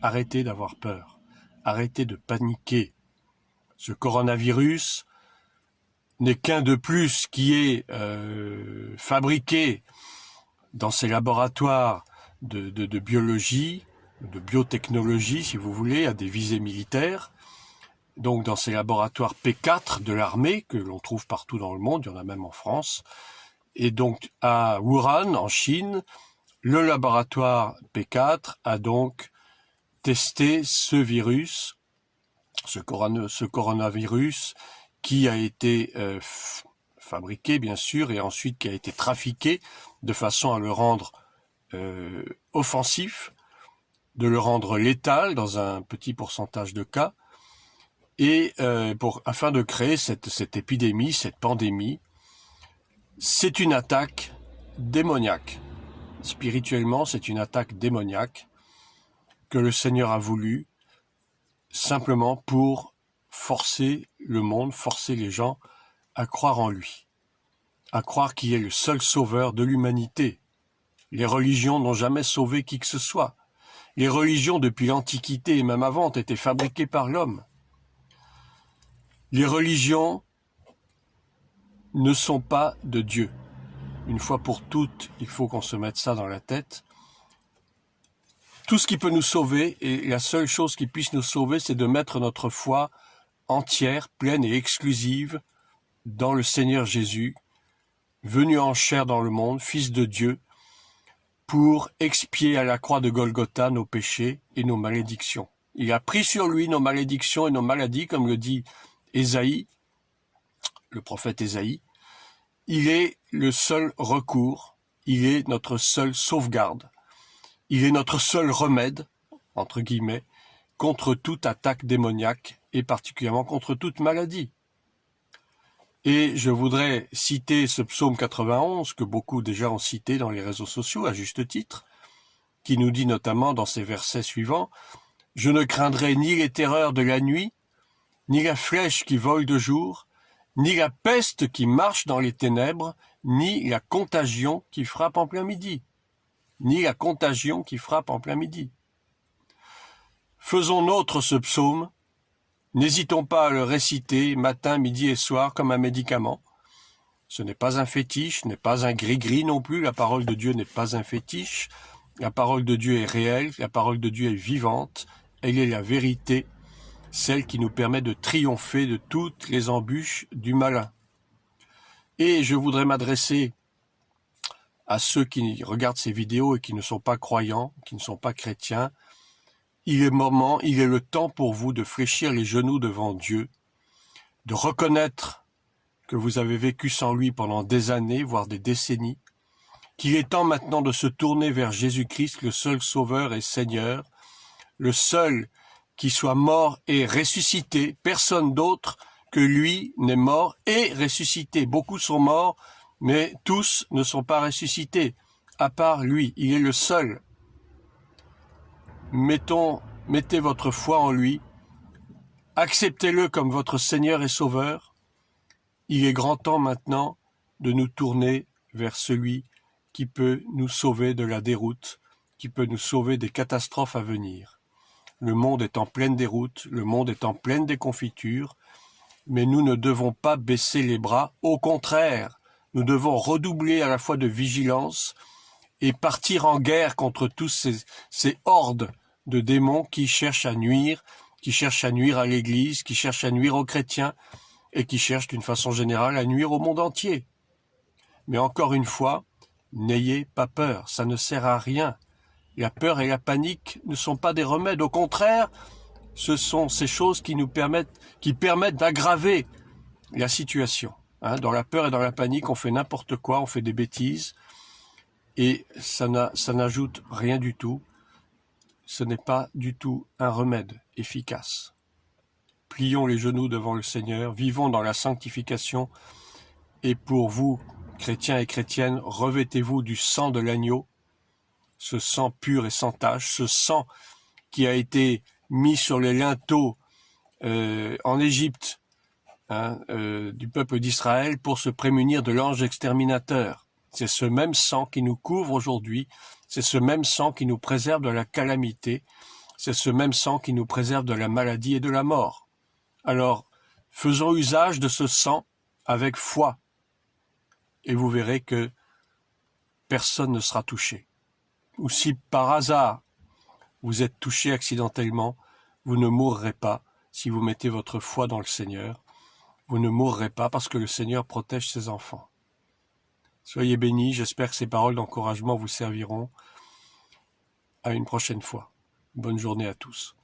arrêtez d'avoir peur, arrêtez de paniquer. Ce coronavirus n'est qu'un de plus qui est fabriqué dans ces laboratoires de biologie, de biotechnologie, si vous voulez, à des visées militaires. Donc dans ces laboratoires P4 de l'armée, que l'on trouve partout dans le monde, il y en a même en France. Et donc à Wuhan, en Chine, le laboratoire P4 a donc testé ce virus, ce coronavirus, qui a été fabriqué, bien sûr, et ensuite qui a été trafiqué de façon à le rendre offensif, de le rendre létal dans un petit pourcentage de cas, et afin de créer cette épidémie, cette pandémie. C'est une attaque démoniaque. Spirituellement, c'est une attaque démoniaque que le Seigneur a voulu simplement pour forcer le monde, forcer les gens à croire en lui, à croire qu'il est le seul sauveur de l'humanité. Les religions n'ont jamais sauvé qui que ce soit. Les religions, depuis l'Antiquité et même avant, ont été fabriquées par l'homme. Les religions ne sont pas de Dieu. Une fois pour toutes, il faut qu'on se mette ça dans la tête. Tout ce qui peut nous sauver, et la seule chose qui puisse nous sauver, c'est de mettre notre foi entière, pleine et exclusive dans le Seigneur Jésus, venu en chair dans le monde, Fils de Dieu, pour expier à la croix de Golgotha nos péchés et nos malédictions. Il a pris sur lui nos malédictions et nos maladies, comme le dit Ésaïe, le prophète Ésaïe. Il est le seul recours, il est notre seule sauvegarde, il est notre seul remède, entre guillemets, contre toute attaque démoniaque et particulièrement contre toute maladie. Et je voudrais citer ce psaume 91, que beaucoup déjà ont cité dans les réseaux sociaux, à juste titre, qui nous dit notamment dans ces versets suivants « Je ne craindrai ni les terreurs de la nuit, ni la flèche qui vole de jour, ni la peste qui marche dans les ténèbres, ni la contagion qui frappe en plein midi. » Ni la contagion qui frappe en plein midi. Faisons nôtre ce psaume, n'hésitons pas à le réciter matin, midi et soir comme un médicament. Ce n'est pas un fétiche, ce n'est pas un gris-gris non plus, la parole de Dieu n'est pas un fétiche, la parole de Dieu est réelle, la parole de Dieu est vivante, elle est la vérité, celle qui nous permet de triompher de toutes les embûches du malin. Et je voudrais m'adresser à ceux qui regardent ces vidéos et qui ne sont pas croyants, qui ne sont pas chrétiens. Il est le temps pour vous de fléchir les genoux devant Dieu, de reconnaître que vous avez vécu sans lui pendant des années, voire des décennies, qu'il est temps maintenant de se tourner vers Jésus-Christ, le seul Sauveur et Seigneur, le seul qui soit mort et ressuscité. Personne d'autre que lui n'est mort et ressuscité. Beaucoup sont morts, mais tous ne sont pas ressuscités, à part lui. Il est le seul. Mettez votre foi en lui. Acceptez-le comme votre Seigneur et Sauveur. Il est grand temps maintenant de nous tourner vers celui qui peut nous sauver de la déroute, qui peut nous sauver des catastrophes à venir. Le monde est en pleine déroute, le monde est en pleine déconfiture, mais nous ne devons pas baisser les bras. Au contraire, nous devons redoubler à la fois de vigilance et partir en guerre contre tous ces hordes de démons qui cherchent à nuire à l'Église, qui cherchent à nuire aux chrétiens et qui cherchent d'une façon générale à nuire au monde entier. Mais encore une fois, n'ayez pas peur, ça ne sert à rien. La peur et la panique ne sont pas des remèdes, au contraire, ce sont ces choses qui permettent d'aggraver la situation. Dans la peur et dans la panique, on fait n'importe quoi, on fait des bêtises, et ça n'ajoute rien du tout. Ce n'est pas du tout un remède efficace. Plions les genoux devant le Seigneur, vivons dans la sanctification, et pour vous, chrétiens et chrétiennes, revêtez-vous du sang de l'agneau, ce sang pur et sans tache, ce sang qui a été mis sur les linteaux en Égypte, du peuple d'Israël pour se prémunir de l'ange exterminateur. C'est ce même sang qui nous couvre aujourd'hui, c'est ce même sang qui nous préserve de la calamité, C'est ce même sang qui nous préserve de la maladie et de la mort. Alors, faisons usage de ce sang avec foi, et vous verrez que personne ne sera touché. Ou si par hasard vous êtes touché accidentellement, vous ne mourrez pas si vous mettez votre foi dans le Seigneur. Vous ne mourrez pas parce que le Seigneur protège ses enfants. Soyez bénis, j'espère que ces paroles d'encouragement vous serviront. À une prochaine fois. Bonne journée à tous.